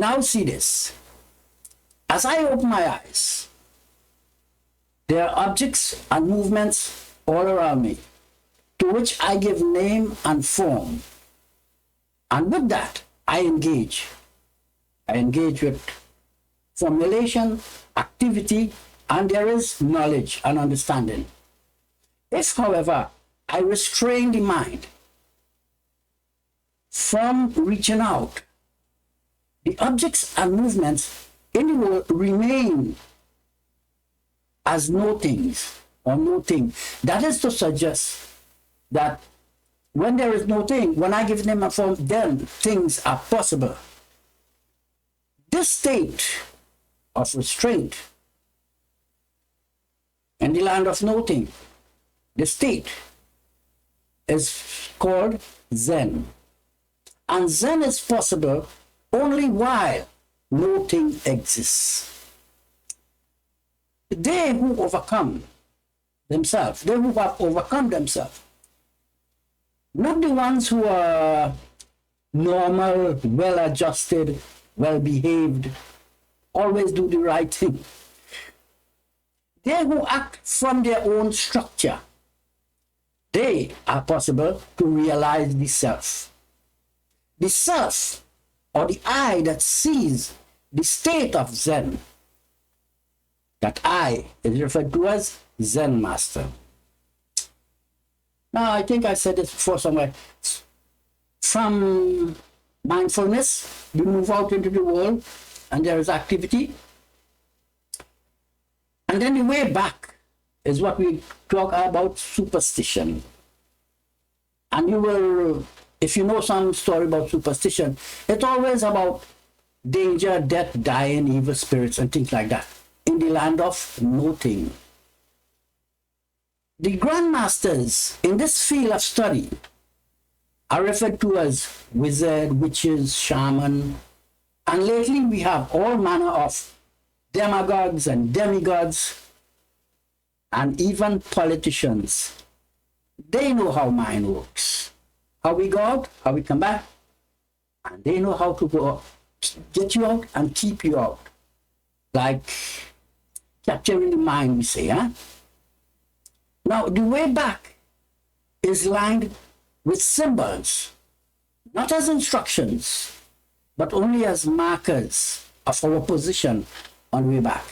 Now see this. As I open my eyes, there are objects and movements all around me, to which I give name and form. And with that, I engage. I engage with formulation, activity, and there is knowledge and understanding. If, however, I restrain the mind from reaching out, the objects and movements in the world remain as no things or no thing. That is to suggest that when there is no thing, when I give name and form, then things are possible. This state of restraint in the land of nothing, the state is called Zen. And Zen is possible only while nothing exists. They who overcome themselves, they who have overcome themselves, not the ones who are normal, well-adjusted, well-behaved, always do the right thing. They who act from their own structure, they are possible to realize the self. The self, or the I that sees the state of Zen, that I is referred to as Zen Master. Now, I think I said this before somewhere. From mindfulness, we move out into the world, and there is activity. And then the way back is what we talk about superstition. And you will, if you know some story about superstition, it's always about danger, death, dying, evil spirits, and things like that, in the land of nothing. The grandmasters in this field of study are referred to as wizard, witches, shaman, and lately we have all manner of demagogues and demigods, and even politicians. They know how mind works, how we go out, how we come back, and they know how to go get you out and keep you out, like capturing the mind, we say, huh? Now, the way back is lined with symbols, not as instructions, but only as markers of our position on the way back.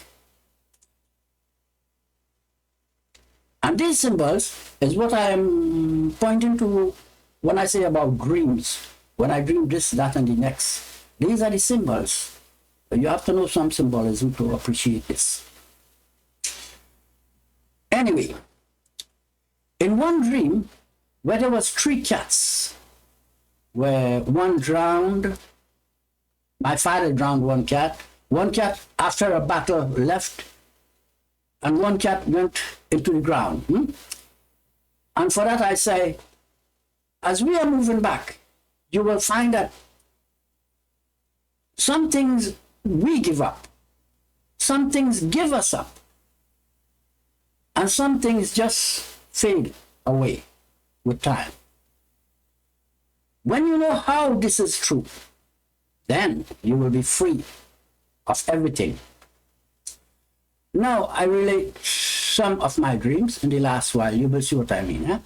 And these symbols is what I am pointing to when I say about dreams. When I dream this, that, and the next. These are the symbols. You have to know some symbolism to appreciate this. Anyway, in one dream, where there was 3 cats, where one drowned, my father drowned one cat after a battle left, and one cat went into the ground. And for that I say, as we are moving back, you will find that some things we give up, some things give us up, and some things just fade away with time. When you know how this is true, then you will be free of everything. Now, I relate some of my dreams in the last while. You will see what I mean. Huh?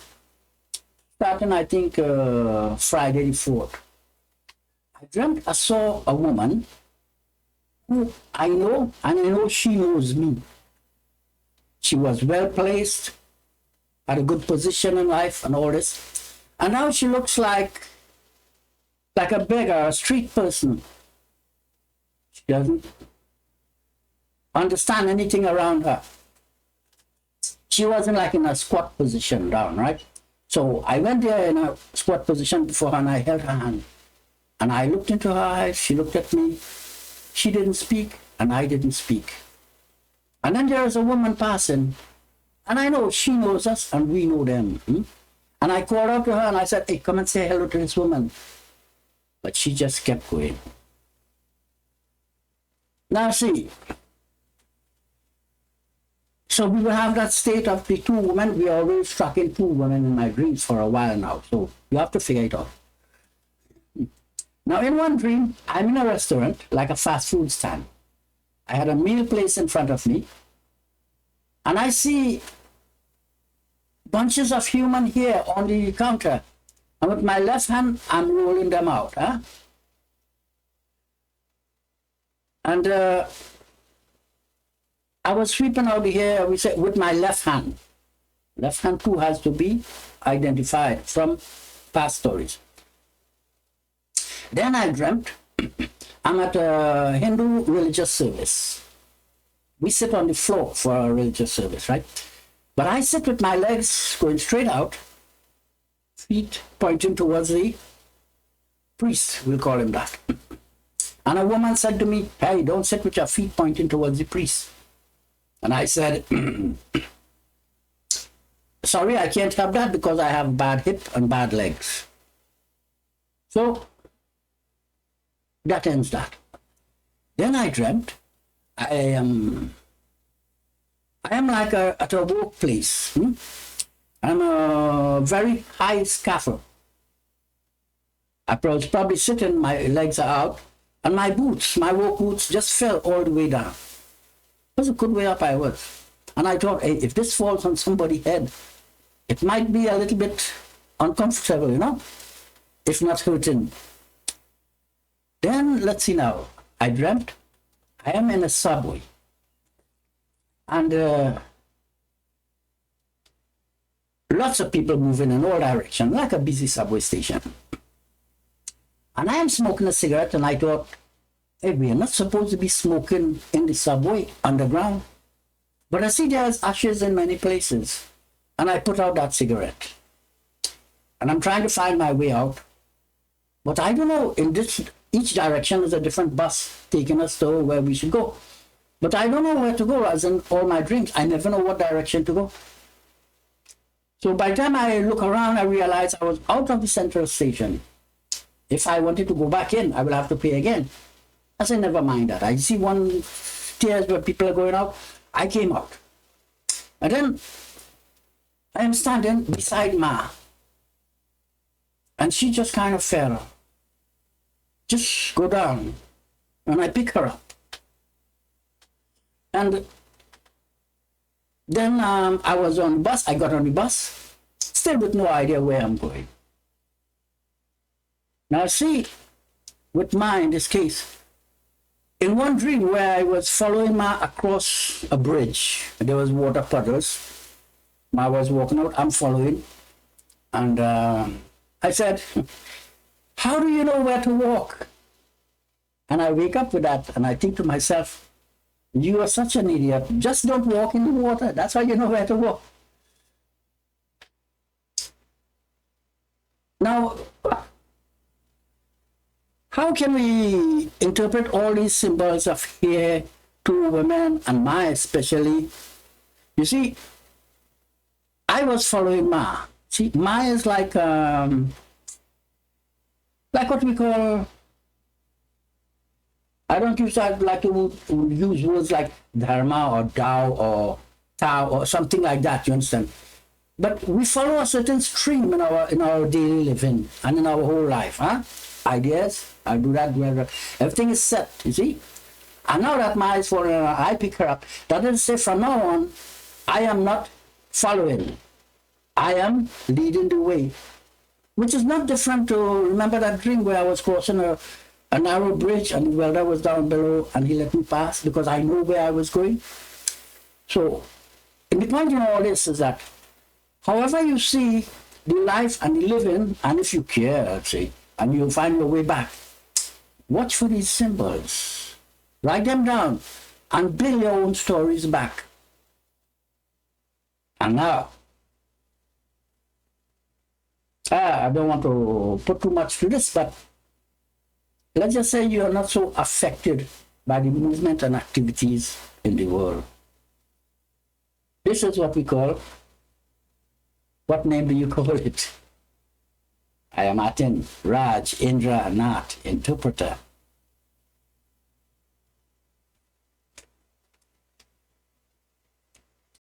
Starting, I think, Friday the 4th. I dreamt I saw a woman who I know, and I know she knows me. She was well placed, had a good position in life and all this. And now she looks like a beggar, a street person. She doesn't understand anything around her. She wasn't like in a squat position down, right? So I went there in a squat position before her and I held her hand. And I looked into her eyes, she looked at me. She didn't speak and I didn't speak. And then there is a woman passing, and I know she knows us and we know them. And I called out to her and I said, hey, come and say hello to this woman. But she just kept going. Now see, so we will have that state of the 2 women. We are always tracking 2 women in my dreams for a while now. So you have to figure it out. Now, in one dream, I'm in a restaurant, like a fast food stand. I had a meal place in front of me, and I see bunches of human hair on the counter. And with my left hand, I'm rolling them out. Huh? And I was sweeping out the hair, we said, with my left hand. Left hand too has to be identified from past stories. Then I dreamt I'm at a Hindu religious service. We sit on the floor for a religious service, right? But I sit with my legs going straight out, feet pointing towards the priest, we'll call him that. And a woman said to me, hey, don't sit with your feet pointing towards the priest. And I said, sorry, I can't help that because I have bad hip and bad legs. So that ends that. Then I dreamt I am like at a workplace. I'm a very high scaffold. I was probably sitting, my legs are out, and my boots, my work boots, just fell all the way down. It was a good way up I was. And I thought, hey, if this falls on somebody's head, it might be a little bit uncomfortable, you know, if not hurting. Then, let's see now, I dreamt I am in a subway. And lots of people moving in all directions, like a busy subway station. And I am smoking a cigarette, and I thought, hey, we are not supposed to be smoking in the subway, underground. But I see there's ashes in many places. And I put out that cigarette. And I'm trying to find my way out. But I don't know, each direction is a different bus taking us to where we should go. But I don't know where to go, as in all my dreams. I never know what direction to go. So by the time I look around, I realize I was out of the central station. If I wanted to go back in, I will have to pay again. I said, never mind that. I see one stairs where people are going out. I came out. And then I am standing beside Ma. And she just kind of fell. Just go down. And I pick her up. And then I was on the bus. I got on the bus, still with no idea where I'm going. Now see, with Ma in this case, in one dream where I was following Ma across a bridge, and there was water puddles. Ma was walking out, I'm following. And I said, how do you know where to walk? And I wake up with that, and I think to myself, you are such an idiot. Just don't walk in the water. That's how you know where to walk. Now, how can we interpret all these symbols of hair to women, and Ma especially? You see, I was following Ma. See, Ma is like what we call, I don't like to use words like dharma or Tao or Tao or something like that, you understand? But we follow a certain stream in our daily living and in our whole life. Huh? Ideas, I'll do that, everything is set, you see? And now that Ma is following, I pick her up. That is to say, from now on, I am not following. I am leading the way. Which is not different to, remember that dream where I was crossing a narrow bridge and the welder was down below and he let me pass because I knew where I was going. So, the point in all this is that however you see the life and the living, and if you care, I'd say, and you'll find your way back, watch for these symbols. Write them down and build your own stories back. And now, I don't want to put too much to this, but let's just say you are not so affected by the movement and activities in the world. This is what we call, what name do you call it? I am Atin, Raj, Indra, Nath, interpreter.